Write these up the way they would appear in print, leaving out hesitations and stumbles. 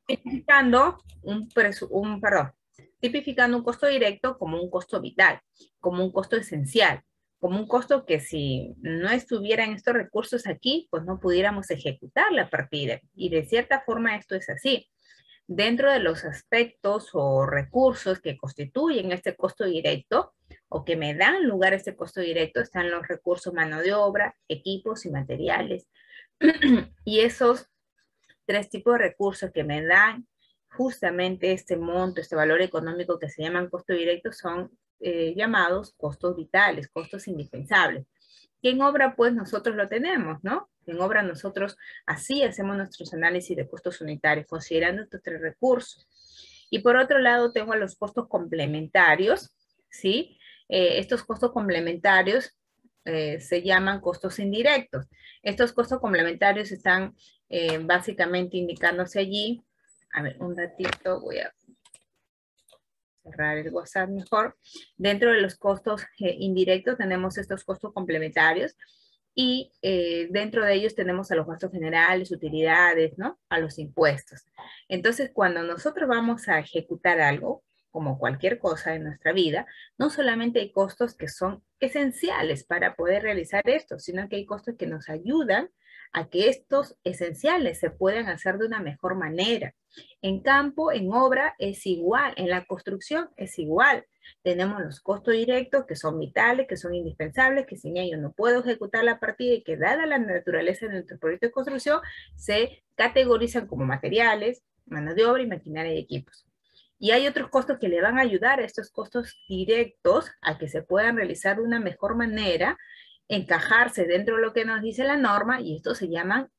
Tipificando tipificando un costo directo como un costo vital, como un costo esencial, como un costo que si no estuvieran estos recursos aquí, pues no pudiéramos ejecutar la partida. Y de cierta forma esto es así. Dentro de los aspectos o recursos que constituyen este costo directo o que me dan lugar a este costo directo están los recursos mano de obra, equipos y materiales. Y esos tres tipos de recursos que me dan justamente este monto, este valor económico que se llaman costo directo son llamados costos vitales, costos indispensables. Y en obra, pues nosotros lo tenemos, ¿no? En obra nosotros así hacemos nuestros análisis de costos unitarios, considerando estos tres recursos. Y por otro lado, tengo a los costos complementarios, ¿sí? Estos costos complementarios se llaman costos indirectos. Estos costos complementarios están básicamente indicándose allí. A ver, un ratito, voy a cerrar el WhatsApp mejor. Dentro de los costos indirectos tenemos estos costos complementarios y dentro de ellos tenemos a los gastos generales, utilidades, ¿no? A los impuestos. Entonces, cuando nosotros vamos a ejecutar algo, como cualquier cosa en nuestra vida, no solamente hay costos que son esenciales para poder realizar esto, sino que hay costos que nos ayudan a que estos esenciales se puedan hacer de una mejor manera. En campo, en obra, es igual, en la construcción es igual. Tenemos los costos directos que son vitales, que son indispensables, que sin ellos no puedo ejecutar la partida y que dada la naturaleza de nuestro proyecto de construcción, se categorizan como materiales, mano de obra y maquinaria y equipos. Y hay otros costos que le van a ayudar a estos costos directos a que se puedan realizar de una mejor manera, encajarse dentro de lo que nos dice la norma, y estos se llaman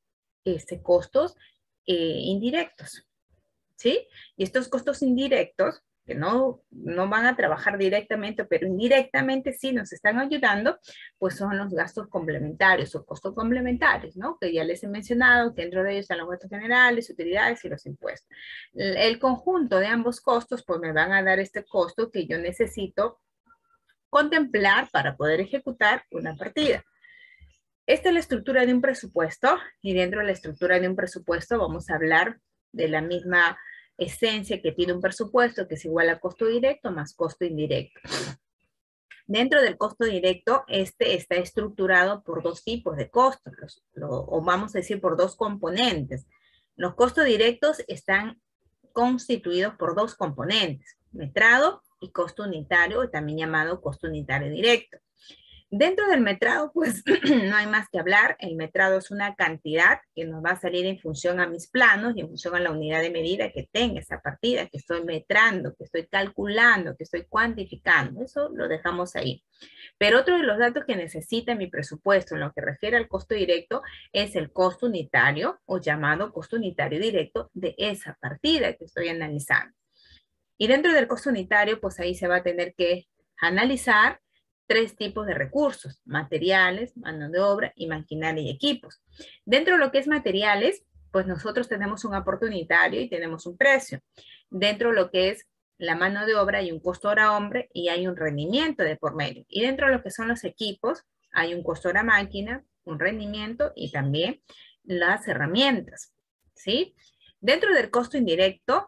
costos indirectos. ¿Sí? Y estos costos indirectos, que no van a trabajar directamente, pero indirectamente sí nos están ayudando, pues son los gastos complementarios o costos complementarios, ¿no? Que ya les he mencionado, que dentro de ellos están los gastos generales, utilidades y los impuestos. El conjunto de ambos costos, pues me van a dar este costo que yo necesito contemplar para poder ejecutar una partida. Esta es la estructura de un presupuesto y dentro de la estructura de un presupuesto vamos a hablar de la misma esencia que tiene un presupuesto, que es igual a costo directo más costo indirecto. Dentro del costo directo, este está estructurado por dos tipos de costos, o vamos a decir por dos componentes. Los costos directos están constituidos por dos componentes, metrado y costo unitario, también llamado costo unitario directo. Dentro del metrado, pues no hay más que hablar. El metrado es una cantidad que nos va a salir en función a mis planos y en función a la unidad de medida que tenga esa partida, que estoy metrando, que estoy calculando, que estoy cuantificando. Eso lo dejamos ahí. Pero otro de los datos que necesita mi presupuesto en lo que refiere al costo directo es el costo unitario o llamado costo unitario directo de esa partida que estoy analizando. Y dentro del costo unitario, pues ahí se va a tener que analizar tres tipos de recursos: materiales, mano de obra y maquinaria y equipos. Dentro de lo que es materiales, pues nosotros tenemos un aporte unitario y tenemos un precio. Dentro de lo que es la mano de obra hay un costo hora hombre y hay un rendimiento de por medio. Y dentro de lo que son los equipos, hay un costo hora máquina, un rendimiento y también las herramientas, ¿sí? Dentro del costo indirecto,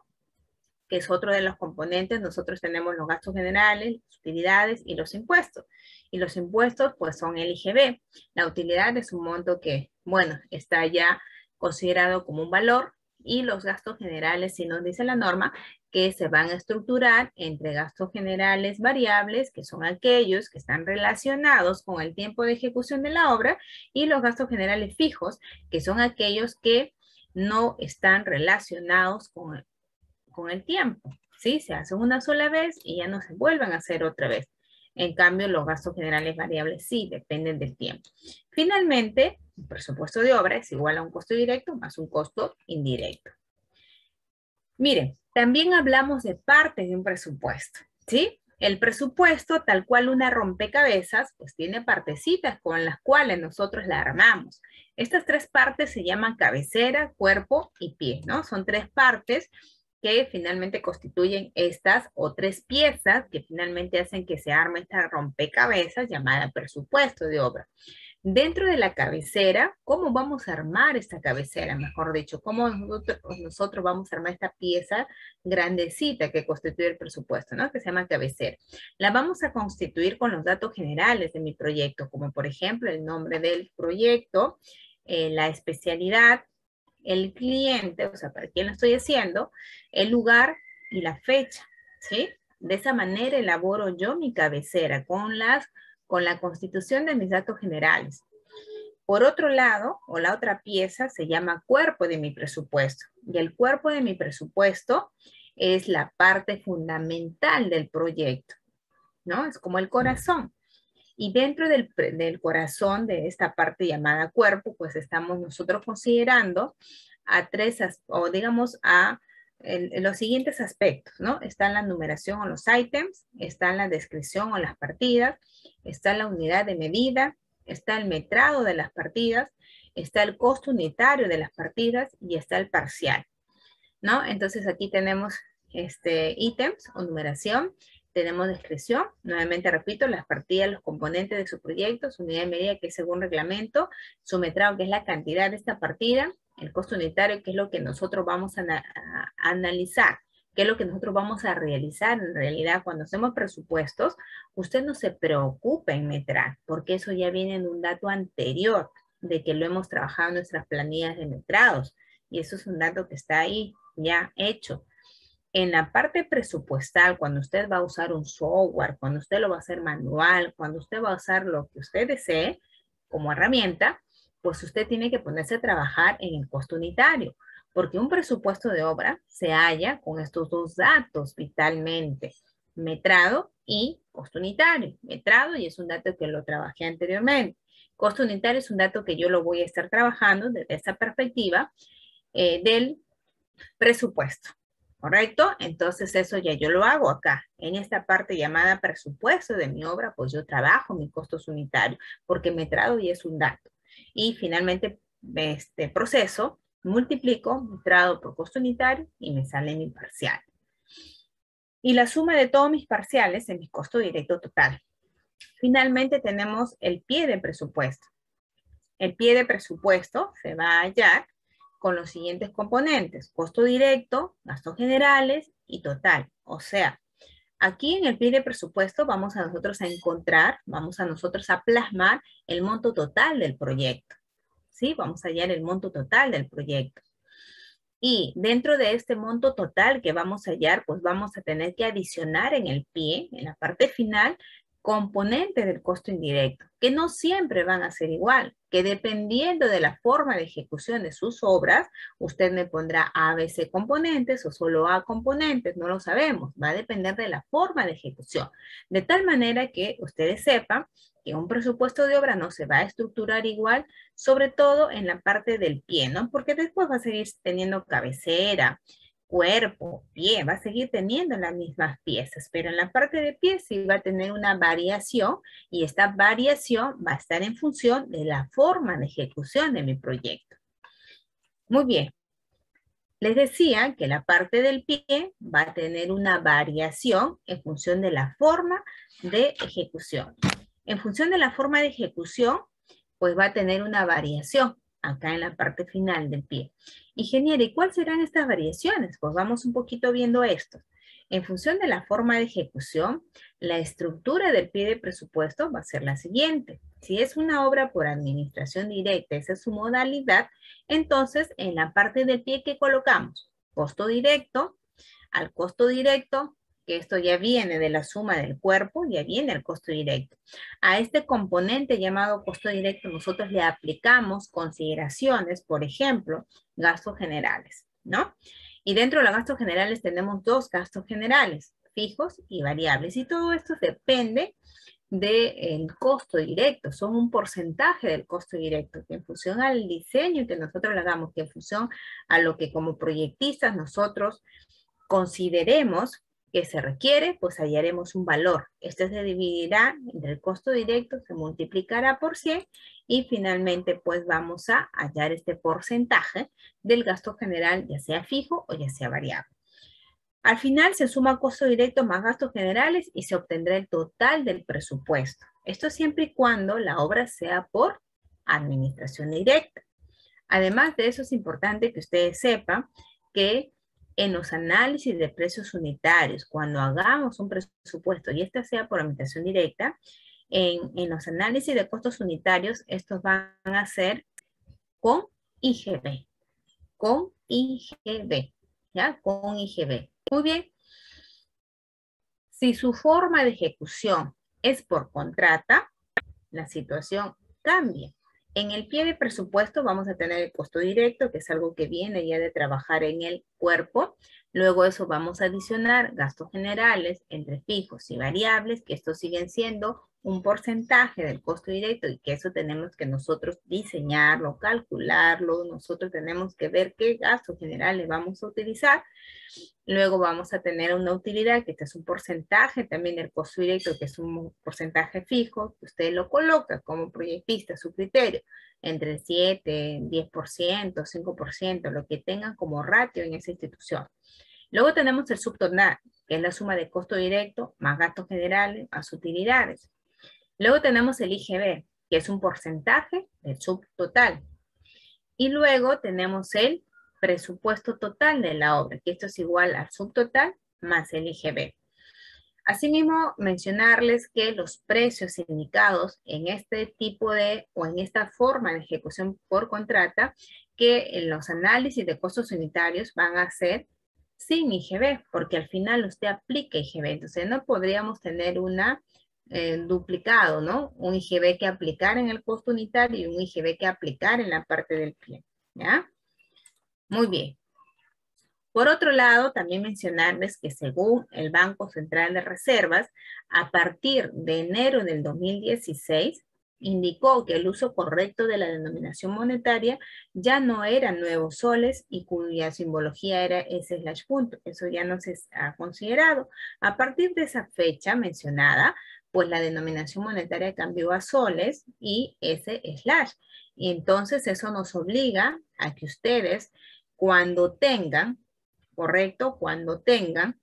que es otro de los componentes, nosotros tenemos los gastos generales, las utilidades y los impuestos. Y los impuestos, pues, son el IGB. La utilidad es un monto que, bueno, está ya considerado como un valor, y los gastos generales, si nos dice la norma, que se van a estructurar entre gastos generales variables, que son aquellos que están relacionados con el tiempo de ejecución de la obra, y los gastos generales fijos, que son aquellos que no están relacionados con el tiempo, ¿sí? Se hace una sola vez y ya no se vuelven a hacer otra vez. En cambio, los gastos generales variables sí dependen del tiempo. Finalmente, el presupuesto de obra es igual a un costo directo más un costo indirecto. Miren, también hablamos de partes de un presupuesto, ¿sí? El presupuesto, tal cual una rompecabezas, pues tiene partecitas con las cuales nosotros la armamos. Estas tres partes se llaman cabecera, cuerpo y pie, ¿no? Son tres partes que finalmente constituyen estas o tres piezas que finalmente hacen que se arme esta rompecabezas llamada presupuesto de obra. Dentro de la cabecera, ¿cómo vamos a armar esta cabecera? Mejor dicho, ¿cómo nosotros vamos a armar esta pieza grandecita que constituye el presupuesto, ¿no? Que se llama cabecera. La vamos a constituir con los datos generales de mi proyecto, como por ejemplo el nombre del proyecto, la especialidad, el cliente, o sea, para quién lo estoy haciendo, el lugar y la fecha, ¿sí? De esa manera elaboro yo mi cabecera con la constitución de mis datos generales. Por otro lado, o la otra pieza se llama cuerpo de mi presupuesto. Y el cuerpo de mi presupuesto es la parte fundamental del proyecto, ¿no? Es como el corazón. Y dentro del corazón de esta parte llamada cuerpo, pues estamos nosotros considerando a o digamos los siguientes aspectos, ¿no? Está la numeración o los ítems, está la descripción o las partidas, está la unidad de medida, está el metrado de las partidas, está el costo unitario de las partidas y está el parcial, ¿no? Entonces aquí tenemos ítems o numeración, tenemos descripción, nuevamente repito, las partidas, los componentes de su proyecto, su unidad de medida que es según reglamento, su metrado que es la cantidad de esta partida, el costo unitario que es lo que nosotros vamos a analizar, qué es lo que nosotros vamos a realizar. En realidad, cuando hacemos presupuestos, usted no se preocupe en metrar, porque eso ya viene en un dato anterior de que lo hemos trabajado en nuestras planillas de metrados, y eso es un dato que está ahí ya hecho. En la parte presupuestal, cuando usted va a usar un software, cuando usted lo va a hacer manual, cuando usted va a usar lo que usted desee como herramienta, pues usted tiene que ponerse a trabajar en el costo unitario, porque un presupuesto de obra se halla con estos dos datos vitalmente, metrado y costo unitario. Metrado, y es un dato que lo trabajé anteriormente. Costo unitario es un dato que yo lo voy a estar trabajando desde esa perspectiva del presupuesto. ¿Correcto? Entonces eso ya yo lo hago acá. En esta parte llamada presupuesto de mi obra, pues yo trabajo mi costos unitarios, porque metrado y es un dato. Y finalmente, este proceso, multiplico metrado por costo unitario y me sale mi parcial. Y la suma de todos mis parciales en mi costo directo total. Finalmente tenemos el pie de presupuesto. El pie de presupuesto se va a hallar con los siguientes componentes: costo directo, gastos generales y total. O sea, aquí en el pie de presupuesto vamos a nosotros a encontrar, vamos a nosotros a plasmar el monto total del proyecto. ¿Sí? Vamos a hallar el monto total del proyecto. Y dentro de este monto total que vamos a hallar, pues vamos a tener que adicionar en el pie, en la parte final, componentes del costo indirecto, que no siempre van a ser igual, que dependiendo de la forma de ejecución de sus obras, usted me pondrá A, B, C componentes o solo A componentes, no lo sabemos, va a depender de la forma de ejecución. De tal manera que ustedes sepan que un presupuesto de obra no se va a estructurar igual, sobre todo en la parte del pie, ¿no? Porque después va a seguir teniendo cabecera, cuerpo, pie, va a seguir teniendo las mismas piezas, pero en la parte de pie sí va a tener una variación, y esta variación va a estar en función de la forma de ejecución de mi proyecto. Muy bien. Les decía que la parte del pie va a tener una variación en función de la forma de ejecución. En función de la forma de ejecución, pues va a tener una variación acá en la parte final del pie. Ingeniero, ¿y cuáles serán estas variaciones? Pues vamos un poquito viendo esto. En función de la forma de ejecución, la estructura del pie de presupuesto va a ser la siguiente. Si es una obra por administración directa, esa es su modalidad, entonces en la parte del pie que colocamos, costo directo, al costo directo, que esto ya viene de la suma del cuerpo, ya viene el costo directo. A este componente llamado costo directo nosotros le aplicamos consideraciones, por ejemplo, gastos generales, ¿no? Y dentro de los gastos generales tenemos dos gastos generales, fijos y variables, y todo esto depende del costo directo, son un porcentaje del costo directo, que en función al diseño que nosotros le hagamos, que en función a lo que como proyectistas nosotros consideremos que se requiere, pues hallaremos un valor. Este se dividirá entre el costo directo, se multiplicará por 100 y finalmente pues vamos a hallar este porcentaje del gasto general, ya sea fijo o ya sea variable. Al final se suma costo directo más gastos generales y se obtendrá el total del presupuesto. Esto siempre y cuando la obra sea por administración directa. Además de eso, es importante que ustedes sepan que en los análisis de precios unitarios, cuando hagamos un presupuesto, y esta sea por administración directa, en los análisis de costos unitarios, estos van a ser con IGB, ¿ya? Con IGB. Muy bien. Si su forma de ejecución es por contrata, la situación cambia. En el pie de presupuesto vamos a tener el costo directo, que es algo que viene ya de trabajar en el cuerpo. Luego eso vamos a adicionar gastos generales entre fijos y variables, que estos siguen siendo un porcentaje del costo directo y que eso tenemos que nosotros diseñarlo, calcularlo. Nosotros tenemos que ver qué gastos generales vamos a utilizar. Luego vamos a tener una utilidad, que este es un porcentaje también del costo directo, que es un porcentaje fijo, que usted lo coloca como proyectista a su criterio, entre el 7, 10%, 5%, lo que tengan como ratio en esa institución. Luego tenemos el subtotal, que es la suma de costo directo más gastos generales más utilidades. Luego tenemos el IGB, que es un porcentaje del subtotal. Y luego tenemos el presupuesto total de la obra, que esto es igual al subtotal más el IGB. Asimismo, mencionarles que los precios indicados en este tipo de, o en esta forma de ejecución por contrata, que en los análisis de costos unitarios van a ser sin IGB, porque al final usted aplica IGB. Entonces no podríamos tener una duplicado, ¿no? Un IGB que aplicar en el costo unitario y un IGB que aplicar en la parte del pie, ¿ya? Muy bien. Por otro lado, también mencionarles que según el Banco Central de Reservas, a partir de enero del 2016, indicó que el uso correcto de la denominación monetaria ya no era nuevos soles y cuya simbología era S/punto. Eso ya no se ha considerado. A partir de esa fecha mencionada, pues la denominación monetaria cambió a soles y S/. Y entonces eso nos obliga a que ustedes, cuando tengan, correcto, cuando tengan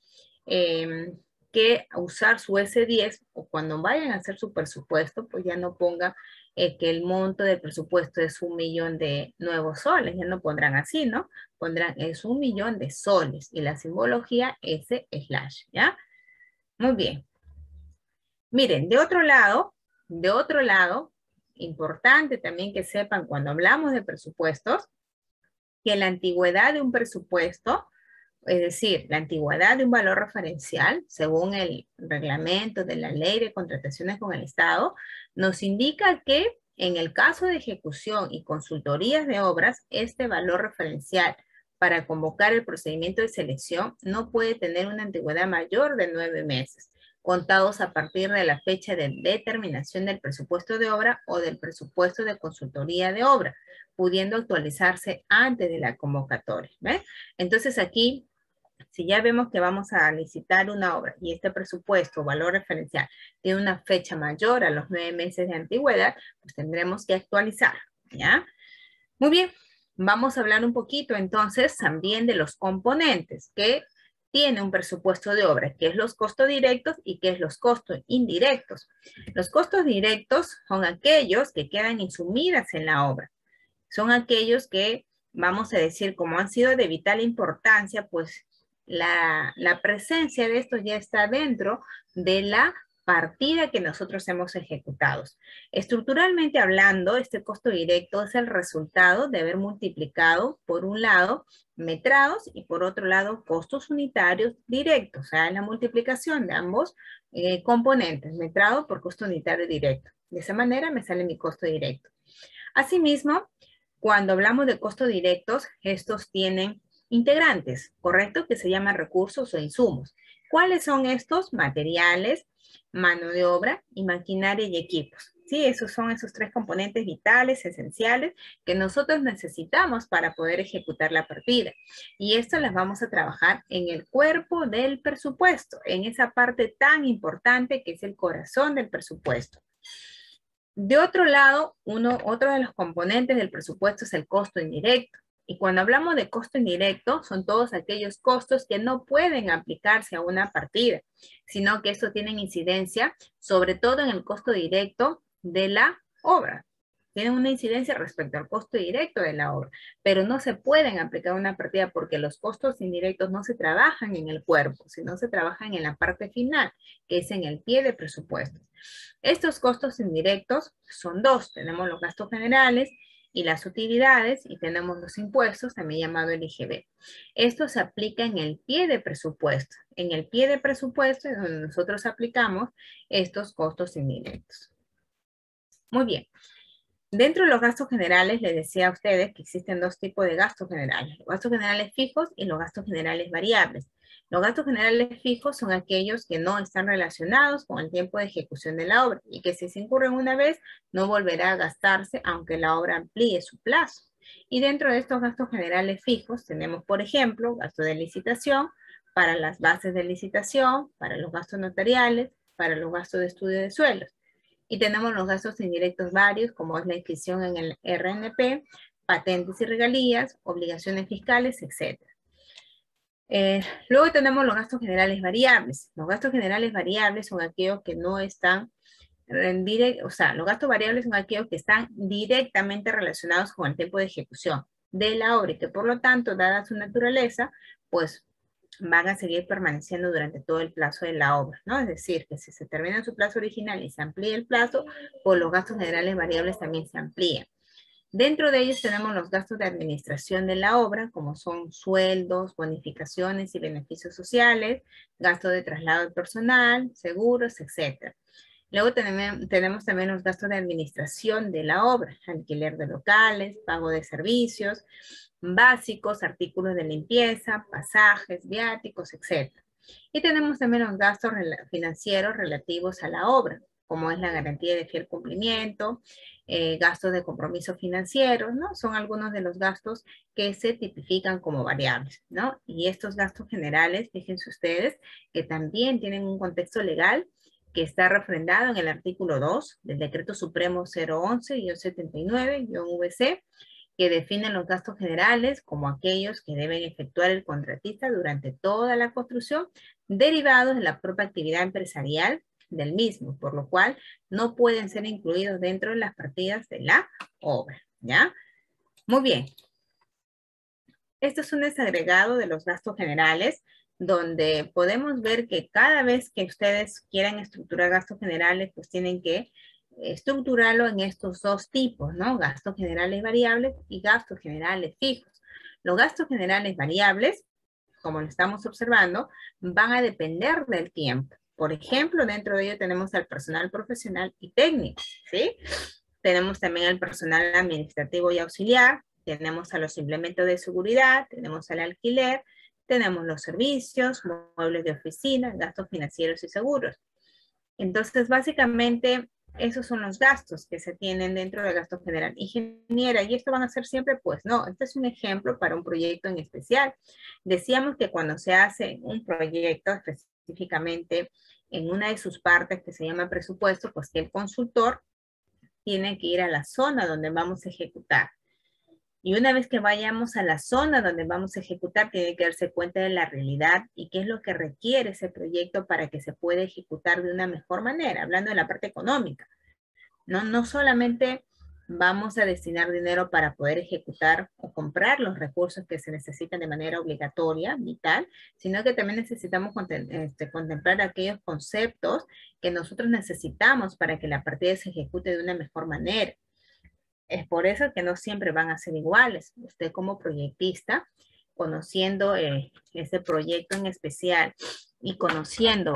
que usar su S10 o cuando vayan a hacer su presupuesto, pues ya no pongan que el monto del presupuesto es 1.000.000 de nuevos soles, ya no pondrán así, ¿no? Pondrán es 1.000.000 de soles y la simbología S/, ¿ya? Muy bien. Miren, de otro lado, importante también que sepan cuando hablamos de presupuestos, que la antigüedad de un presupuesto, es decir, la antigüedad de un valor referencial, según el reglamento de la ley de contrataciones con el Estado, nos indica que en el caso de ejecución y consultorías de obras, este valor referencial para convocar el procedimiento de selección no puede tener una antigüedad mayor de 9 meses, contados a partir de la fecha de determinación del presupuesto de obra o del presupuesto de consultoría de obra, pudiendo actualizarse antes de la convocatoria. ¿Ves? Entonces aquí, si ya vemos que vamos a licitar una obra y este presupuesto o valor referencial tiene una fecha mayor a los 9 meses de antigüedad, pues tendremos que actualizar, ¿ya? Muy bien, vamos a hablar un poquito entonces también de los componentes que tiene un presupuesto de obra, que es los costos directos y que es los costos indirectos. Los costos directos son aquellos que quedan insumidas en la obra. Son aquellos que, vamos a decir, como han sido de vital importancia, pues la presencia de estos ya está dentro de la partida que nosotros hemos ejecutado. Estructuralmente hablando, este costo directo es el resultado de haber multiplicado, por un lado, metrados y por otro lado, costos unitarios directos, o sea, la multiplicación de ambos componentes, metrado por costo unitario directo. De esa manera me sale mi costo directo. Asimismo, cuando hablamos de costos directos, estos tienen integrantes, ¿correcto? Que se llaman recursos o insumos. ¿Cuáles son estos? Materiales, mano de obra y maquinaria y equipos. Sí, esos son esos tres componentes vitales, esenciales, que nosotros necesitamos para poder ejecutar la partida. Y esto las vamos a trabajar en el cuerpo del presupuesto, en esa parte tan importante que es el corazón del presupuesto. De otro lado, otro de los componentes del presupuesto es el costo indirecto. Y cuando hablamos de costo indirecto, son todos aquellos costos que no pueden aplicarse a una partida, sino que estos tienen incidencia sobre todo en el costo directo de la obra, tienen una incidencia respecto al costo directo de la obra, pero no se pueden aplicar una partida porque los costos indirectos no se trabajan en el cuerpo, sino se trabajan en la parte final, que es en el pie de presupuesto. Estos costos indirectos son dos. Tenemos los gastos generales y las utilidades y tenemos los impuestos, también llamado el IGB. Esto se aplica en el pie de presupuesto. En el pie de presupuesto es donde nosotros aplicamos estos costos indirectos. Muy bien. Dentro de los gastos generales, les decía a ustedes que existen dos tipos de gastos generales. Los gastos generales fijos y los gastos generales variables. Los gastos generales fijos son aquellos que no están relacionados con el tiempo de ejecución de la obra y que si se incurren una vez, no volverá a gastarse aunque la obra amplíe su plazo. Y dentro de estos gastos generales fijos tenemos, por ejemplo, gasto de licitación, para las bases de licitación, para los gastos notariales, para los gastos de estudio de suelos. Y tenemos los gastos indirectos varios, como es la inscripción en el RNP, patentes y regalías, obligaciones fiscales, etc. Luego tenemos los gastos generales variables. Los gastos generales variables son aquellos que no están o sea, los gastos variables son aquellos que están directamente relacionados con el tiempo de ejecución de la obra y que por lo tanto, dada su naturaleza, pues van a seguir permaneciendo durante todo el plazo de la obra, ¿no? Es decir, que si se termina su plazo original y se amplía el plazo, pues los gastos generales variables también se amplían. Dentro de ellos tenemos los gastos de administración de la obra, como son sueldos, bonificaciones y beneficios sociales, gastos de traslado de personal, seguros, etc. Luego tenemos también los gastos de administración de la obra, alquiler de locales, pago de servicios básicos, artículos de limpieza, pasajes, viáticos, etc. Y tenemos también los gastos financieros relativos a la obra, como es la garantía de fiel cumplimiento, gastos de compromiso financiero, ¿no? Son algunos de los gastos que se tipifican como variables, ¿no? Y estos gastos generales, fíjense ustedes, que también tienen un contexto legal que está refrendado en el artículo 2 del Decreto Supremo 011-79-VC, que definen los gastos generales como aquellos que deben efectuar el contratista durante toda la construcción, derivados de la propia actividad empresarial del mismo, por lo cual no pueden ser incluidos dentro de las partidas de la obra, ¿ya? Muy bien. Esto es un desagregado de los gastos generales, donde podemos ver que cada vez que ustedes quieran estructurar gastos generales, pues tienen que estructurarlo en estos dos tipos, ¿no? Gastos generales variables y gastos generales fijos. Los gastos generales variables, como lo estamos observando, van a depender del tiempo. Por ejemplo, dentro de ello tenemos al personal profesional y técnico, ¿sí? Tenemos también al personal administrativo y auxiliar, tenemos a los implementos de seguridad, tenemos al alquiler, tenemos los servicios, muebles de oficina, gastos financieros y seguros. Entonces, básicamente, esos son los gastos que se tienen dentro del gasto general. Ingeniera, ¿y esto van a ser siempre? Pues no, este es un ejemplo para un proyecto en especial. Decíamos que cuando se hace un proyecto específicamente en una de sus partes que se llama presupuesto, pues que el consultor tiene que ir a la zona donde vamos a ejecutar. Y una vez que vayamos a la zona donde vamos a ejecutar, tiene que darse cuenta de la realidad y qué es lo que requiere ese proyecto para que se pueda ejecutar de una mejor manera, hablando de la parte económica. No solamente vamos a destinar dinero para poder ejecutar o comprar los recursos que se necesitan de manera obligatoria, vital, sino que también necesitamos contemplar aquellos conceptos que nosotros necesitamos para que la partida se ejecute de una mejor manera. Es por eso que no siempre van a ser iguales. Usted como proyectista, conociendo ese proyecto en especial y conociendo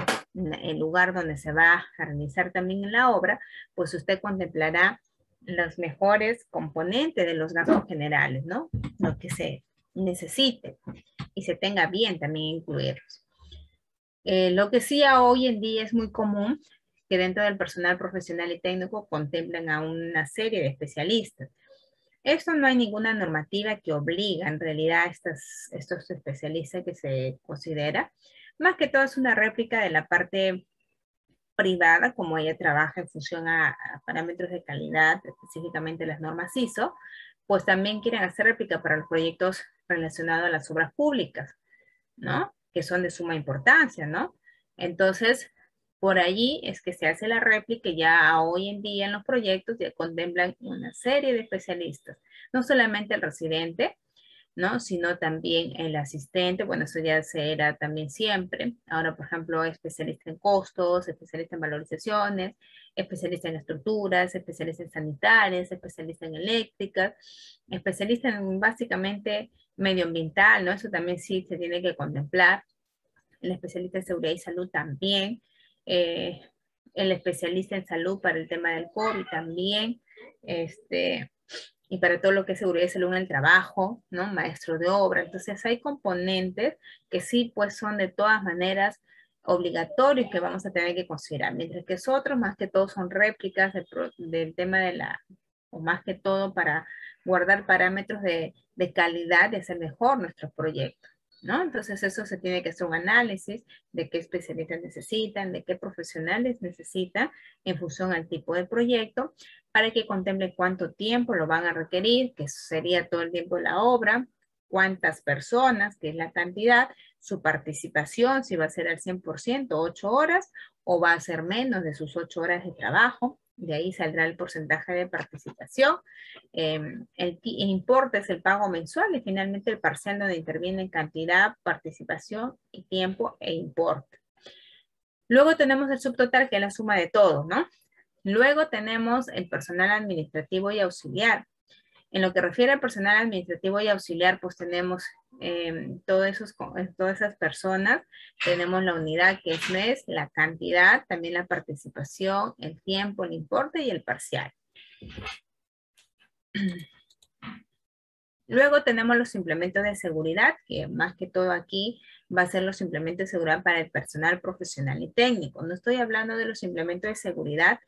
el lugar donde se va a realizar también la obra, pues usted contemplará los mejores componentes de los gastos generales, ¿no? Lo que se necesite y se tenga bien también incluirlos. Lo que sí hoy en día es muy común que dentro del personal profesional y técnico contemplan a una serie de especialistas. Esto no hay ninguna normativa que obliga en realidad a estos especialistas que se considera. Más que todo es una réplica de la parte privada, como ella trabaja en función a parámetros de calidad, específicamente las normas ISO, pues también quieren hacer réplica para los proyectos relacionados a las obras públicas, ¿no? Que son de suma importancia, ¿no? Entonces, Por allí es que se hace la réplica y ya hoy en día en los proyectos ya contemplan una serie de especialistas, no solamente el residente, ¿no? Sino también el asistente, bueno, eso ya se era también siempre. Ahora, por ejemplo, especialista en costos, especialista en valorizaciones, especialista en estructuras, especialista en sanitarias, especialista en eléctricas, especialista en básicamente medioambiental, ¿no? Eso también sí se tiene que contemplar. El especialista en seguridad y salud también. Eh, el especialista en salud para el tema del COVID también. Y para todo lo que es seguridad y salud en el trabajo, ¿no? Maestro de obra. Entonces hay componentes que sí, pues son de todas maneras obligatorios que vamos a tener que considerar, mientras que otros más que todo son réplicas del tema de o más que todo para guardar parámetros de calidad y hacer mejor nuestros proyectos, ¿no? Entonces eso se tiene que hacer un análisis de qué especialistas necesitan, de qué profesionales necesitan en función al tipo de proyecto, para que contemple cuánto tiempo lo van a requerir, que sería todo el tiempo de la obra, cuántas personas, que es la cantidad, su participación, si va a ser al 100%, 8 horas, o va a ser menos de sus 8 horas de trabajo. De ahí saldrá el porcentaje de participación. El importe es el pago mensual y finalmente el parcial donde interviene cantidad, participación y tiempo e importe. Luego tenemos el subtotal, que es la suma de todo, ¿no? Luego tenemos el personal administrativo y auxiliar. En lo que refiere al personal administrativo y auxiliar, pues tenemos todas esas personas. Tenemos la unidad que es mes, la cantidad, también la participación, el tiempo, el importe y el parcial. Luego tenemos los implementos de seguridad, que más que todo aquí va a ser los implementos de seguridad para el personal profesional y técnico. No estoy hablando de los implementos de seguridad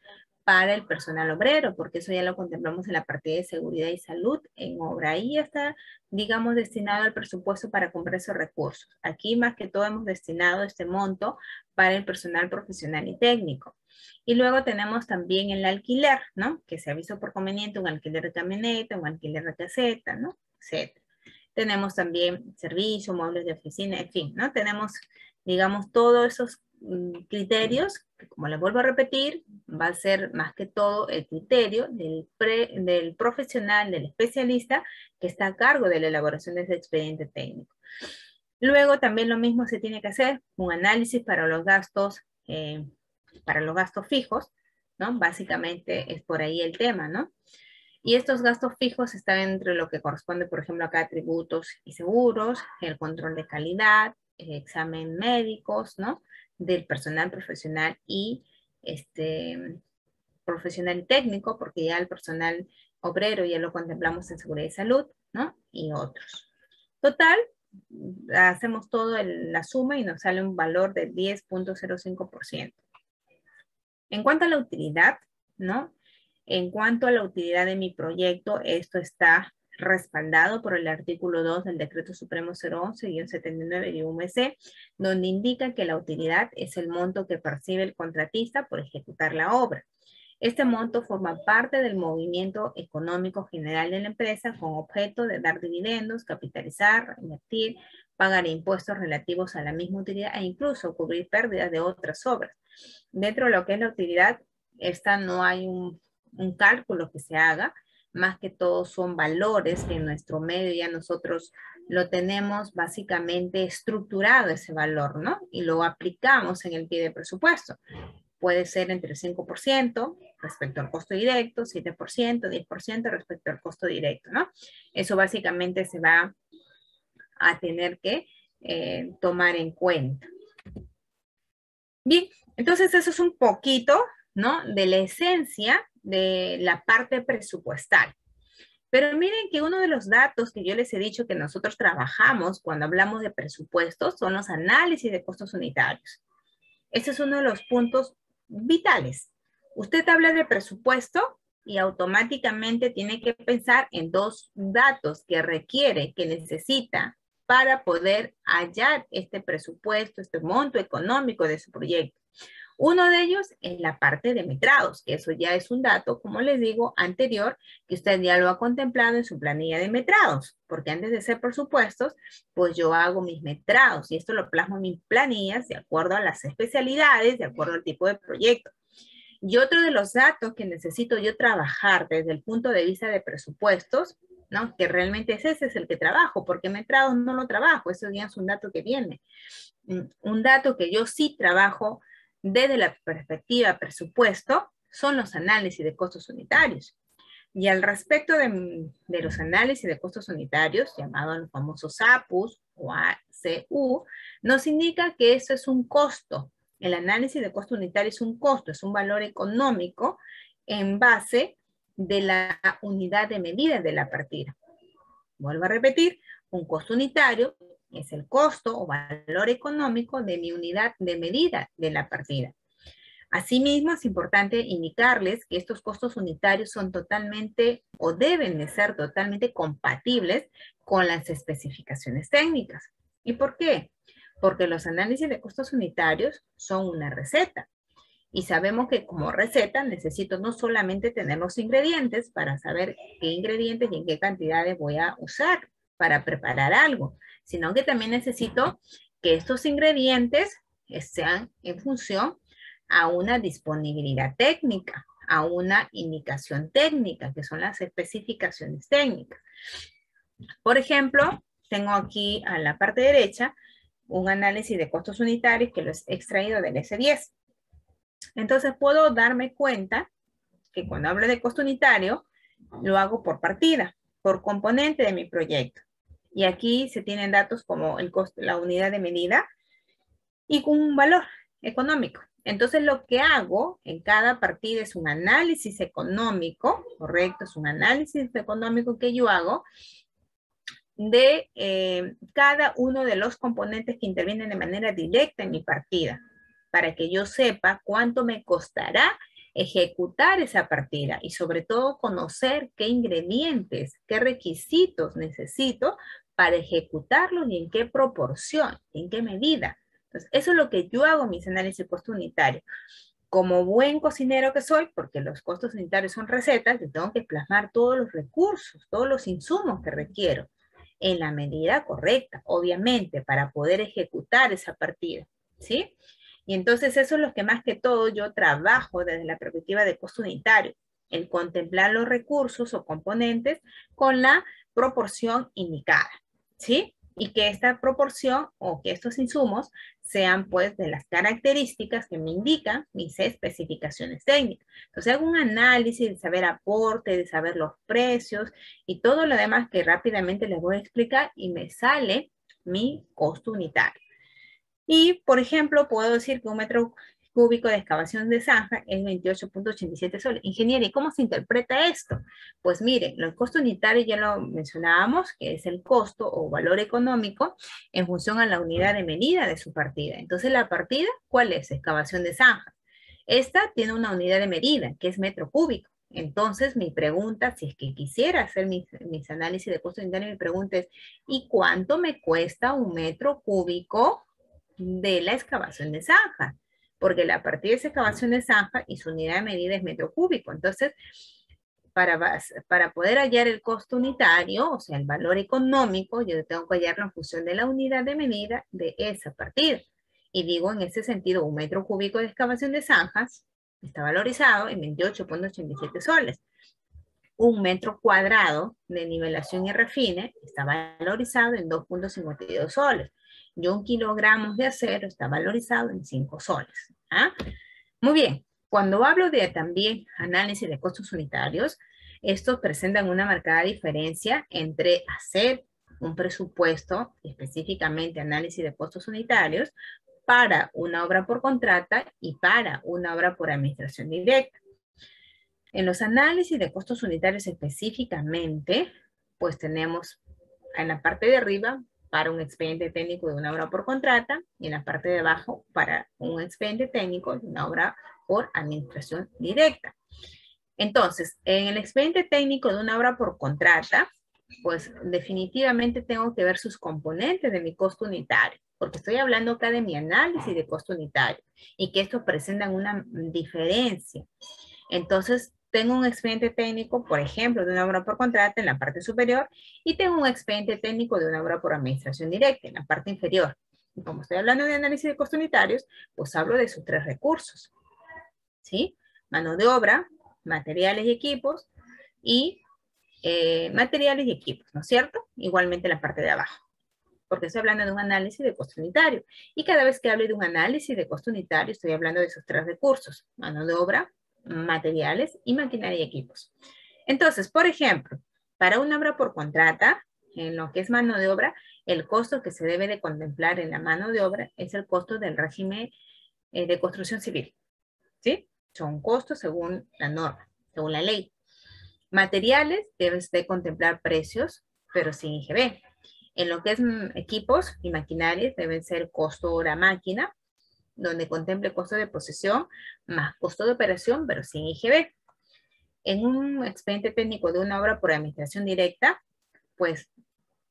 para el personal obrero, porque eso ya lo contemplamos en la partida de seguridad y salud en obra. Ahí ya está, digamos, destinado al presupuesto para comprar esos recursos. Aquí más que todo hemos destinado este monto para el personal profesional y técnico. Y luego tenemos también el alquiler, ¿no? Que se avisó por conveniente un alquiler de camioneta, un alquiler de caseta, ¿no? Etcétera. Tenemos también servicio, muebles de oficina, en fin, ¿no? Tenemos, digamos, todos esos criterios, que como les vuelvo a repetir, va a ser más que todo el criterio del profesional, del especialista, que está a cargo de la elaboración de ese expediente técnico. Luego también lo mismo se tiene que hacer, un análisis para los gastos fijos, ¿no? Básicamente es por ahí el tema, ¿no? Y estos gastos fijos están entre lo que corresponde, por ejemplo, acá a tributos y seguros, el control de calidad, el examen médicos, ¿no? Del personal profesional y profesional y técnico, porque ya el personal obrero ya lo contemplamos en seguridad y salud, ¿no? Y otros. Total, hacemos todo la suma y nos sale un valor de 10.05%. En cuanto a la utilidad, ¿no? En cuanto a la utilidad de mi proyecto, esto está respaldado por el artículo 2 del Decreto Supremo 011-79-UMC, donde indica que la utilidad es el monto que percibe el contratista por ejecutar la obra. Este monto forma parte del movimiento económico general de la empresa con objeto de dar dividendos, capitalizar, invertir, pagar impuestos relativos a la misma utilidad e incluso cubrir pérdidas de otras obras. Dentro de lo que es la utilidad, esta no hay un cálculo que se haga, más que todo son valores que en nuestro medio ya nosotros lo tenemos básicamente estructurado ese valor, ¿no? Y lo aplicamos en el pie de presupuesto. Puede ser entre el 5% respecto al costo directo, 7%, 10% respecto al costo directo, ¿no? Eso básicamente se va a tener que tomar en cuenta. Bien, entonces eso es un poquito, ¿no? De la esencia de la parte presupuestal. Pero miren que uno de los datos que yo les he dicho que nosotros trabajamos cuando hablamos de presupuestos son los análisis de costos unitarios. Ese es uno de los puntos vitales. Usted habla de presupuesto y automáticamente tiene que pensar en dos datos que requiere, que necesita para poder hallar este presupuesto, este monto económico de su proyecto. Uno de ellos es la parte de metrados, que eso ya es un dato, como les digo, anterior, que usted ya lo ha contemplado en su planilla de metrados, porque antes de hacer presupuestos, pues yo hago mis metrados y esto lo plasmo en mis planillas de acuerdo a las especialidades, de acuerdo al tipo de proyecto. Y otro de los datos que necesito yo trabajar desde el punto de vista de presupuestos, ¿no? Que realmente ese es el que trabajo, porque metrados no lo trabajo, eso ya es un dato que viene. Un dato que yo sí trabajo desde la perspectiva presupuesto son los análisis de costos unitarios. Y al respecto de los análisis de costos unitarios, llamados los famosos APUs o ACU, nos indica que eso es un costo. El análisis de costo unitario es un costo, es un valor económico en base de la unidad de medida de la partida. Vuelvo a repetir, un costo unitario es el costo o valor económico de mi unidad de medida de la partida. Asimismo, es importante indicarles que estos costos unitarios son totalmente o deben de ser totalmente compatibles con las especificaciones técnicas. ¿Y por qué? Porque los análisis de costos unitarios son una receta. Y sabemos que como receta necesito no solamente tener los ingredientes para saber qué ingredientes y en qué cantidades voy a usar para preparar algo, sino que también necesito que estos ingredientes sean en función a una disponibilidad técnica, a una indicación técnica, que son las especificaciones técnicas. Por ejemplo, tengo aquí a la parte derecha un análisis de costos unitarios que lo he extraído del S10. Entonces puedo darme cuenta que cuando hablo de costo unitario, lo hago por partida, por componente de mi proyecto. Y aquí se tienen datos como el costo, la unidad de medida y con un valor económico. Entonces lo que hago en cada partida es un análisis económico, correcto, es un análisis económico que yo hago de cada uno de los componentes que intervienen de manera directa en mi partida, para que yo sepa cuánto me costará ejecutar esa partida y sobre todo conocer qué ingredientes, qué requisitos necesito para ejecutarlos y en qué proporción, en qué medida. Entonces, eso es lo que yo hago en mis análisis de costo unitario. Como buen cocinero que soy, porque los costos unitarios son recetas, yo tengo que plasmar todos los recursos, todos los insumos que requiero en la medida correcta, obviamente, para poder ejecutar esa partida, ¿sí? Y entonces eso es lo que más que todo yo trabajo desde la perspectiva de costo unitario, el contemplar los recursos o componentes con la proporción indicada, ¿sí? Y que esta proporción o que estos insumos sean pues de las características que me indican mis especificaciones técnicas. Entonces hago un análisis de saber aporte, de saber los precios y todo lo demás que rápidamente les voy a explicar y me sale mi costo unitario. Y, por ejemplo, puedo decir que un metro cúbico de excavación de zanja es 28.87 soles. Ingeniero, ¿y cómo se interpreta esto? Pues miren, el costo unitario ya lo mencionábamos, que es el costo o valor económico en función a la unidad de medida de su partida. Entonces, la partida, ¿cuál es? Excavación de zanja. Esta tiene una unidad de medida, que es metro cúbico. Entonces, mi pregunta, si es que quisiera hacer mis análisis de costo unitario, mi pregunta es, ¿y cuánto me cuesta un metro cúbico de la excavación de zanja? Porque la partida de esa excavación de zanja y su unidad de medida es metro cúbico. Entonces, para poder hallar el costo unitario, o sea, el valor económico, yo tengo que hallarlo en función de la unidad de medida de esa partida. Y digo, en ese sentido, un metro cúbico de excavación de zanjas está valorizado en 28.87 soles. Un metro cuadrado de nivelación y refine está valorizado en 2.52 soles. Y un kilogramo de acero está valorizado en 5 soles. ¿Ah? Muy bien. Cuando hablo de también análisis de costos unitarios, estos presentan una marcada diferencia entre hacer un presupuesto, específicamente análisis de costos unitarios, para una obra por contrata y para una obra por administración directa. En los análisis de costos unitarios específicamente, pues tenemos en la parte de arriba para un expediente técnico de una obra por contrata y en la parte de abajo para un expediente técnico de una obra por administración directa. Entonces, en el expediente técnico de una obra por contrata, pues definitivamente tengo que ver sus componentes de mi costo unitario. porque estoy hablando acá de mi análisis de costo unitario y que estos presentan una diferencia. Entonces, tengo un expediente técnico, por ejemplo, de una obra por contrato en la parte superior y tengo un expediente técnico de una obra por administración directa en la parte inferior. Y como estoy hablando de análisis de costos unitarios, pues hablo de sus tres recursos, ¿sí? Mano de obra, materiales y equipos y materiales y equipos, ¿no es cierto? Igualmente en la parte de abajo, porque estoy hablando de un análisis de costo unitario. Y cada vez que hable de un análisis de costo unitario, estoy hablando de esos tres recursos, mano de obra, materiales y maquinaria y equipos. Entonces, por ejemplo, para una obra por contrata, en lo que es mano de obra, el costo que se debe de contemplar en la mano de obra es el costo del régimen de construcción civil, ¿sí? Son costos según la norma, según la ley. Materiales, debes de contemplar precios, pero sin IGB. En lo que es equipos y maquinarias, deben ser costo hora máquina, donde contemple costo de posesión más costo de operación, pero sin IGB. En un expediente técnico de una obra por administración directa, pues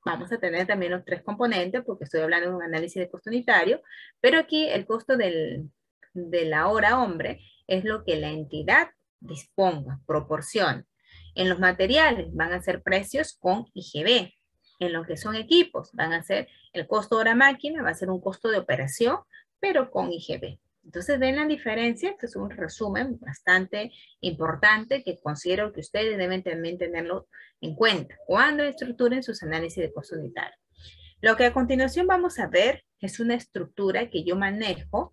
vamos a tener también los tres componentes, porque estoy hablando de un análisis de costo unitario, pero aquí el costo de la hora hombre es lo que la entidad disponga, proporciona. En los materiales van a ser precios con IGB. En lo que son equipos van a ser el costo hora máquina, va a ser un costo de operación, pero con IGB. Entonces, ven la diferencia. Este es un resumen bastante importante que considero que ustedes deben también tenerlo en cuenta cuando estructuren sus análisis de costo unitario. Lo que a continuación vamos a ver es una estructura que yo manejo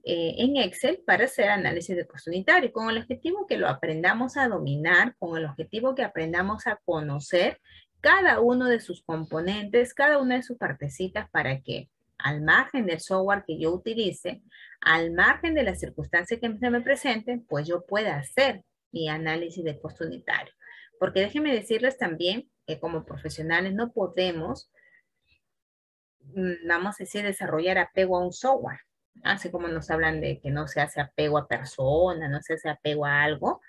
en Excel para hacer análisis de costo unitario, con el objetivo que lo aprendamos a dominar, con el objetivo que aprendamos a conocer cada uno de sus componentes, cada una de sus partecitas para que al margen del software que yo utilice, al margen de las circunstancias que se me presenten, pues yo pueda hacer mi análisis de costo unitario. Porque déjenme decirles también que como profesionales no podemos, vamos a decir, desarrollar apego a un software. Así como nos hablan de que no se hace apego a persona, no se hace apego a algo.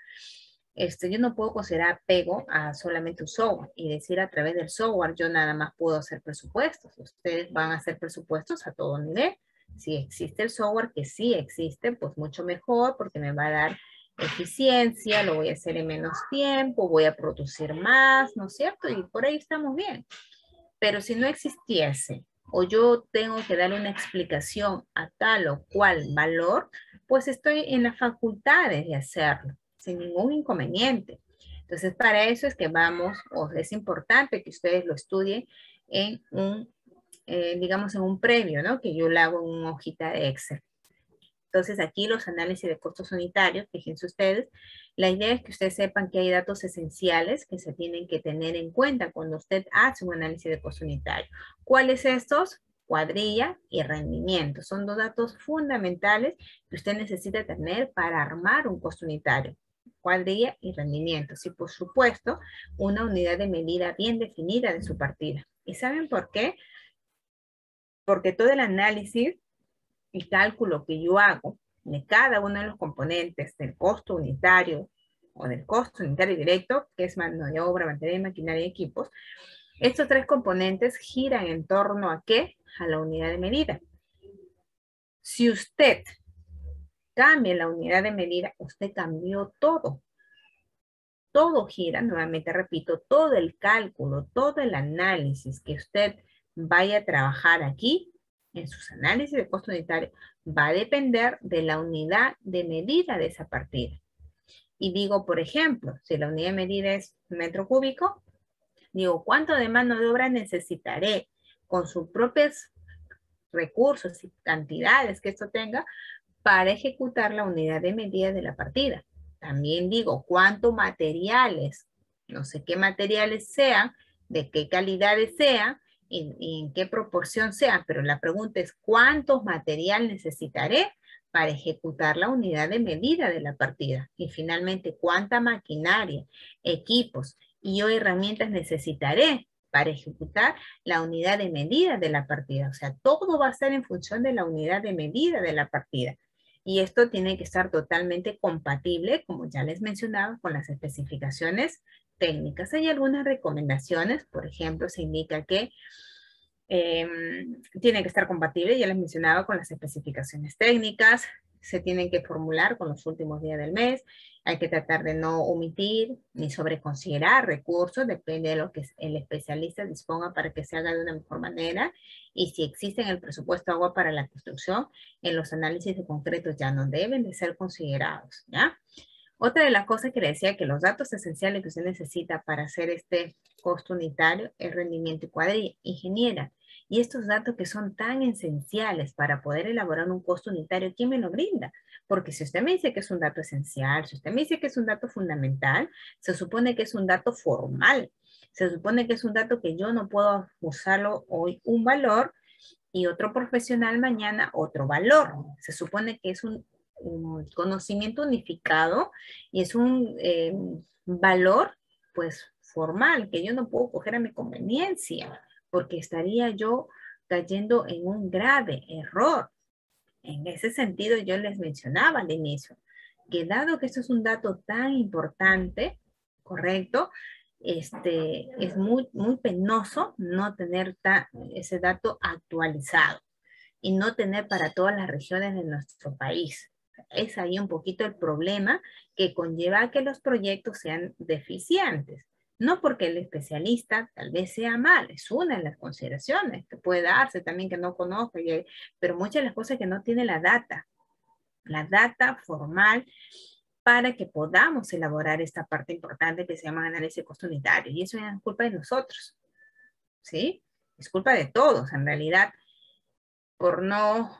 Yo no puedo considerar apego a solamente un software y decir a través del software yo nada más puedo hacer presupuestos. Ustedes van a hacer presupuestos a todo nivel. Si existe el software, que sí existe, pues mucho mejor porque me va a dar eficiencia, lo voy a hacer en menos tiempo, voy a producir más, ¿no es cierto? Y por ahí estamos bien. Pero si no existiese o yo tengo que darle una explicación a tal o cual valor, pues estoy en las facultades de hacerlo, sin ningún inconveniente. Entonces, para eso es que vamos, o es importante que ustedes lo estudien en un, digamos, en un previo, ¿no? Que yo lo hago en una hojita de Excel. Entonces, aquí los análisis de costos unitarios, fíjense ustedes, la idea es que ustedes sepan que hay datos esenciales que se tienen que tener en cuenta cuando usted hace un análisis de costo unitario. ¿Cuáles estos? Cuadrilla y rendimiento. Son dos datos fundamentales que usted necesita tener para armar un costo unitario. Cuadrilla y rendimiento. Y por supuesto, una unidad de medida bien definida de su partida. ¿Y saben por qué? Porque todo el análisis y cálculo que yo hago de cada uno de los componentes del costo unitario o del costo unitario directo, que es mano de obra, material, maquinaria y equipos, estos tres componentes giran en torno a ¿qué? A la unidad de medida. Si usted cambia la unidad de medida, usted cambió todo. Todo gira, nuevamente repito, todo el cálculo, todo el análisis que usted vaya a trabajar aquí en sus análisis de costo unitario va a depender de la unidad de medida de esa partida. Y digo, por ejemplo, si la unidad de medida es metro cúbico, digo, ¿cuánto de mano de obra necesitaré con sus propios recursos y cantidades que esto tenga para ejecutar la unidad de medida de la partida? También digo, ¿cuántos materiales? No sé qué materiales sean, de qué calidades sean, y en qué proporción sean, pero la pregunta es, ¿cuántos materiales necesitaré para ejecutar la unidad de medida de la partida? Y finalmente, ¿cuánta maquinaria, equipos y o herramientas necesitaré para ejecutar la unidad de medida de la partida? O sea, todo va a ser en función de la unidad de medida de la partida. Y esto tiene que estar totalmente compatible, como ya les mencionaba, con las especificaciones técnicas. Hay algunas recomendaciones, por ejemplo, se indica que Tiene que estar compatible, ya les mencionaba, con las especificaciones técnicas, se tienen que formular con los últimos días del mes, hay que tratar de no omitir ni sobreconsiderar recursos, depende de lo que el especialista disponga para que se haga de una mejor manera, y si existe en el presupuesto agua para la construcción, en los análisis de concreto ya no deben de ser considerados, ¿ya? Otra de las cosas que le decía, que los datos esenciales que usted necesita para hacer este costo unitario es rendimiento y cuadrilla. Ingeniera, y estos datos que son tan esenciales para poder elaborar un costo unitario, ¿quién me lo brinda? Porque si usted me dice que es un dato esencial, si usted me dice que es un dato fundamental, se supone que es un dato formal. Se supone que es un dato que yo no puedo usarlo hoy un valor y otro profesional mañana otro valor. Se supone que es un conocimiento unificado y es un valor pues formal que yo no puedo coger a mi conveniencia porque estaría yo cayendo en un grave error. En ese sentido yo les mencionaba al inicio que dado que esto es un dato tan importante, correcto, es muy penoso no tener ese dato actualizado y no tener para todas las regiones de nuestro país. Es ahí un poquito el problema que conlleva que los proyectos sean deficientes. No porque el especialista tal vez sea mal, es una de las consideraciones que puede darse también que no conozca, pero muchas de las cosas que no tiene la data formal para que podamos elaborar esta parte importante que se llama análisis de costo unitario. Y eso es culpa de nosotros, ¿sí? Es culpa de todos, en realidad, por no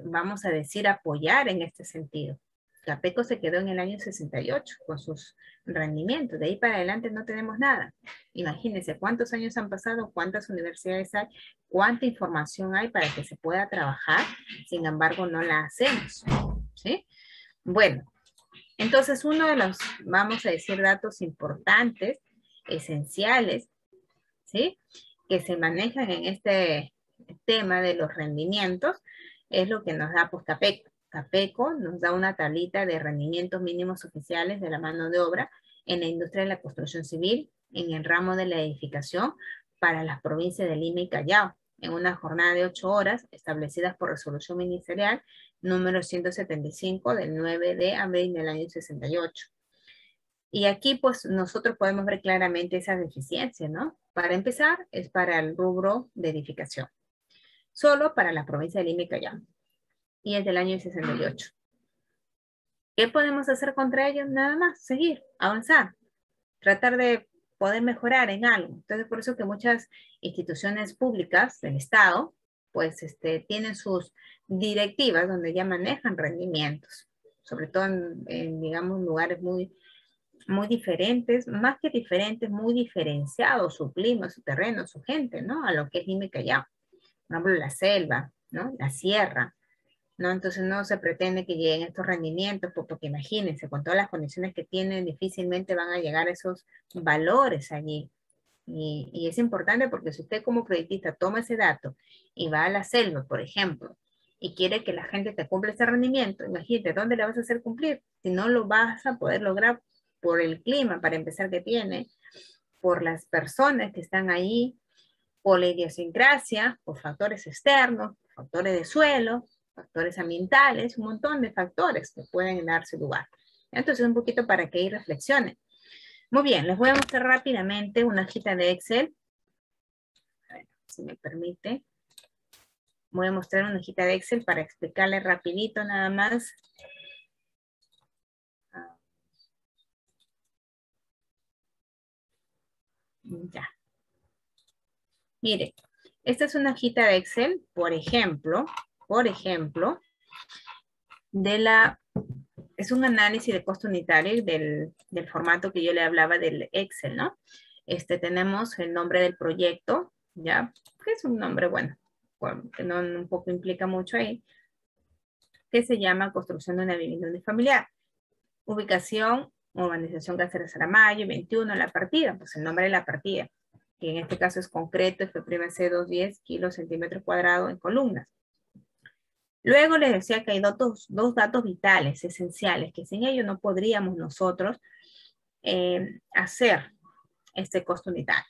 vamos a decir, apoyar en este sentido. Capeco se quedó en el año 68 con sus rendimientos. De ahí para adelante no tenemos nada. Imagínense cuántos años han pasado, cuántas universidades hay, cuánta información hay para que se pueda trabajar. Sin embargo, no la hacemos. ¿Sí? Bueno, entonces uno de los, vamos a decir, datos importantes, esenciales, ¿sí? Que se manejan en este tema de los rendimientos, es lo que nos da pues Capeco. Capeco nos da una tablita de rendimientos mínimos oficiales de la mano de obra en la industria de la construcción civil, en el ramo de la edificación, para las provincias de Lima y Callao, en una jornada de 8 horas establecidas por resolución ministerial número 175 del 9 de abril del año 68. Y aquí pues nosotros podemos ver claramente esas deficiencias, ¿no? Para empezar, es para el rubro de edificación, solo para la provincia de Lima y Callao, y es del año 68. ¿Qué podemos hacer contra ellos? Nada más, seguir, avanzar, tratar de poder mejorar en algo. Entonces, por eso que muchas instituciones públicas del Estado, pues, tienen sus directivas donde ya manejan rendimientos, sobre todo digamos, lugares muy diferentes, más que diferentes, muy diferenciados, su clima, su terreno, su gente, ¿no? A lo que es Lima y Callao. Por ejemplo, la selva, ¿no? La sierra, ¿no? Entonces no se pretende que lleguen estos rendimientos, porque imagínense, con todas las condiciones que tienen, difícilmente van a llegar esos valores allí. Y es importante porque si usted como proyectista toma ese dato y va a la selva, por ejemplo, y quiere que la gente te cumpla ese rendimiento, imagínate, ¿dónde le vas a hacer cumplir? Si no lo vas a poder lograr por el clima, para empezar, que tiene, por las personas que están ahí, por la idiosincrasia, por factores externos, factores de suelo, factores ambientales, un montón de factores que pueden darse lugar. Entonces, un poquito para que ahí reflexionen. Muy bien, les voy a mostrar rápidamente una hojita de Excel. A ver, si me permite. Voy a mostrar una hojita de Excel para explicarles rapidito nada más. Ya. Mire, esta es una hojita de Excel, por ejemplo, es un análisis de costo unitario del formato que yo le hablaba del Excel, ¿no? Tenemos el nombre del proyecto, ¿ya? Que es un nombre, bueno, que no un poco implica mucho ahí, que se llama construcción de una vivienda unifamiliar. Ubicación, urbanización Cáceres Aramayo, 21, la partida, pues el nombre de la partida, que en este caso es concreto, FPC 210 kilos centímetros cuadrados en columnas. Luego les decía que hay dos datos vitales, esenciales, que sin ellos no podríamos nosotros hacer este costo unitario.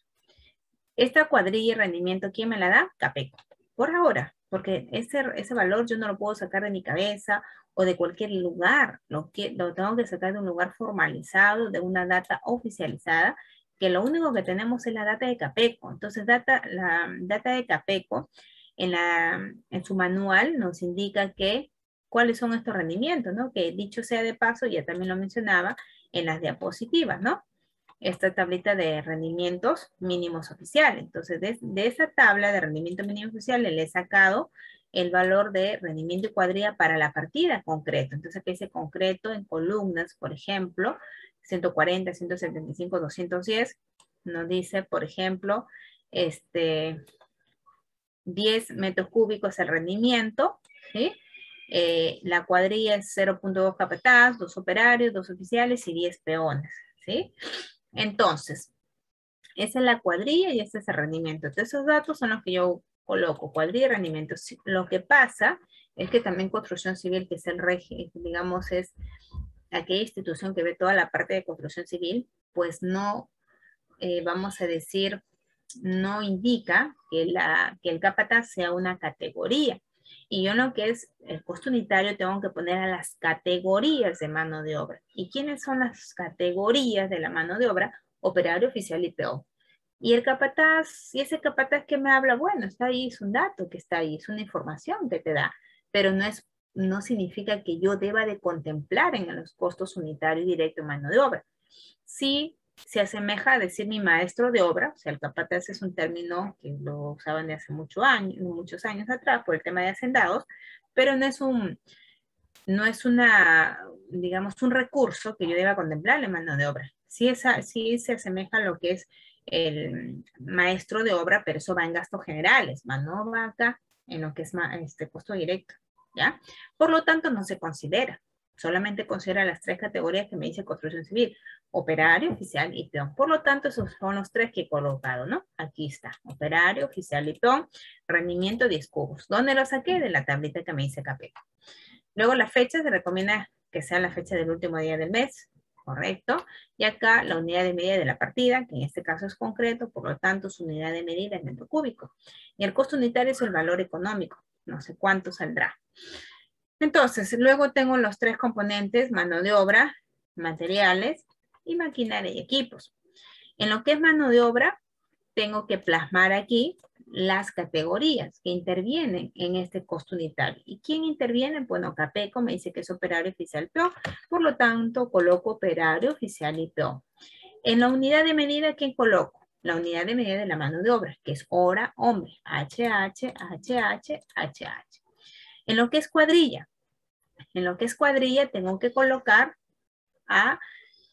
Esta cuadrilla de rendimiento, ¿quién me la da? Capeco. Por ahora, porque ese valor yo no lo puedo sacar de mi cabeza o de cualquier lugar. Lo tengo que sacar de un lugar formalizado, de una data oficializada, que lo único que tenemos es la data de Capeco. Entonces, la data de Capeco en su manual nos indica cuáles son estos rendimientos, ¿no? Que dicho sea de paso, ya también lo mencionaba en las diapositivas, ¿no? Esta tablita de rendimientos mínimos oficiales. Entonces, de esa tabla de rendimiento mínimo oficial le he sacado el valor de rendimiento y cuadrilla para la partida concreto. Entonces, aquí dice concreto en columnas, por ejemplo, 140, 175, 210. Nos dice, por ejemplo, 10 metros cúbicos el rendimiento, ¿sí? La cuadrilla es 0.2 capataz, 2 operarios, 2 oficiales y 10 peones, ¿sí? Entonces, esa es la cuadrilla y este es el rendimiento. Entonces, esos datos son los que yo coloco, cuadrilla y rendimiento. Lo que pasa es que también construcción civil, que es el régimen, digamos, es aquella institución que ve toda la parte de construcción civil, pues no, vamos a decir, no indica que el capataz sea una categoría. Y yo en lo que es el costo unitario tengo que poner a las categorías de mano de obra. ¿Y quiénes son las categorías de la mano de obra? Operario, oficial y peón. Y el capataz, y ese capataz que me habla, bueno, está ahí, es un dato que está ahí, es una información que te da, pero no significa que yo deba de contemplar en los costos unitarios directos de mano de obra. Sí se asemeja a decir mi maestro de obra, o sea, el capataz es un término que lo usaban de hace muchos años atrás por el tema de hacendados, pero no es digamos, un recurso que yo deba contemplar en mano de obra. Sí se asemeja a lo que es el maestro de obra, pero eso va en gastos generales, no va acá en lo que es costo directo, ¿ya? Por lo tanto, no se considera. Solamente considera las tres categorías que me dice construcción civil: operario, oficial y peón. Por lo tanto, esos son los tres que he colocado, ¿no? Aquí está, operario, oficial y peón, rendimiento 10 cubos. ¿Dónde lo saqué? De la tablita que me dice Capeco. Luego la fecha, se recomienda que sea la fecha del último día del mes, correcto. Y acá la unidad de medida de la partida, que en este caso es concreto, por lo tanto su unidad de medida es metro cúbico. Y el costo unitario es el valor económico, no sé cuánto saldrá. Entonces, luego tengo los tres componentes: mano de obra, materiales y maquinaria y equipos. En lo que es mano de obra, tengo que plasmar aquí las categorías que intervienen en este costo unitario. ¿Y quién interviene? Bueno, Capeco me dice que es operario, oficial, peón. Por lo tanto, coloco operario, oficial y peón. En la unidad de medida, ¿quién coloco? La unidad de medida de la mano de obra, que es hora, hombre, HH, HH, HH. En lo que es cuadrilla, tengo que colocar a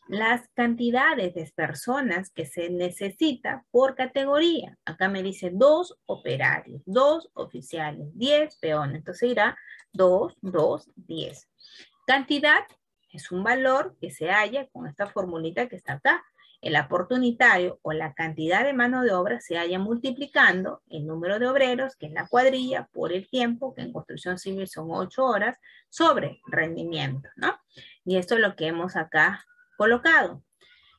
las cantidades de personas que se necesita por categoría. Acá me dice 2 operarios, 2 oficiales, 10 peones. Entonces irá 2, 2, 10. Cantidad es un valor que se halla con esta formulita que está acá. El aporte unitario o la cantidad de mano de obra se halla multiplicando el número de obreros, que es la cuadrilla, por el tiempo, que en construcción civil son 8 horas, sobre rendimiento, ¿no? Y esto es lo que hemos acá colocado.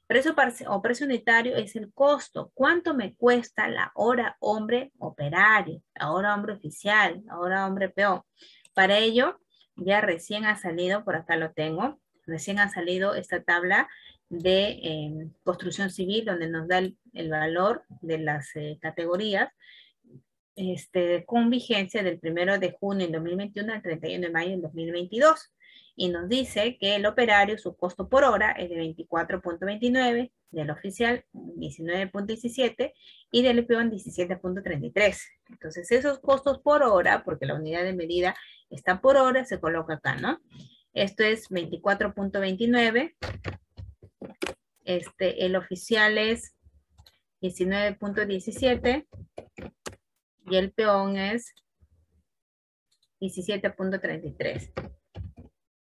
Precio o precio unitario es el costo. ¿Cuánto me cuesta la hora hombre operario, la hora hombre oficial, la hora hombre peón? Para ello, ya recién ha salido, por acá lo tengo, recién ha salido esta tabla de construcción civil, donde nos da el valor de las categorías con vigencia del 1 de junio del 2021 al 31 de mayo del 2022. Y nos dice que el operario, su costo por hora es de 24.29, del oficial 19.17 y del peón 17.33. Entonces esos costos por hora, porque la unidad de medida está por hora, se coloca acá, ¿no? Esto es 24.29. El oficial es 19.17 y el peón es 17.33.